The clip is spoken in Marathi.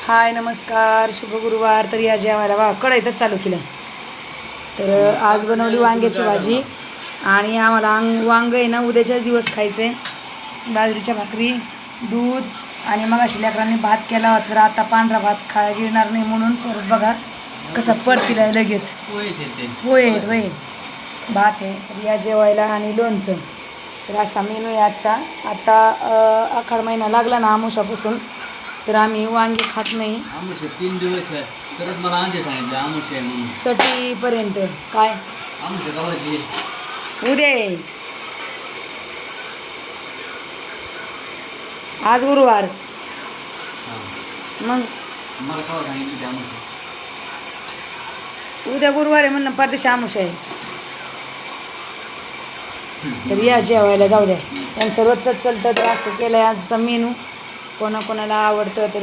हाय नमस्कार शुभ गुरुवार. तर या जेवायला वा कढईतच चालू केलं. तर आज बनवली वांग्याची भाजी आणि आम्हाला वांग आहे ना उद्याच्याच दिवस खायचं आहे. बाजरीच्या भाकरी दूध आणि मग अशी लेकरांनी भात केला होता. तर आता पांढरा भात खायला गिळणार नाही म्हणून परत बघा कसा परतीला आहे लगेच. होय होय भात आहे. तर या जेवायला आणि लोणचं. तर असा मेनू आहे आजचा. आता आखाड महिना लागला ना आमुषापासून तर आम्ही वांगी खात नाही. आमुष 3 दिवस आहे तरच मला अंडे सांगितले आमुष आहे म्हणून. सटीपर्यंत काय आमुष गावाची उद्या आहे. आज गुरुवार मग मला केव्हा सांगितलं ते आमुष उद्या गुरुवार आहे म्हणून परदेशी आमुष आहे. तर या जेवायला जाऊ द्या. त्यांचं रोजचंच चालतं तर असं केलं आहे आजचा मेनू. कोणाकोणाला आवडतं तर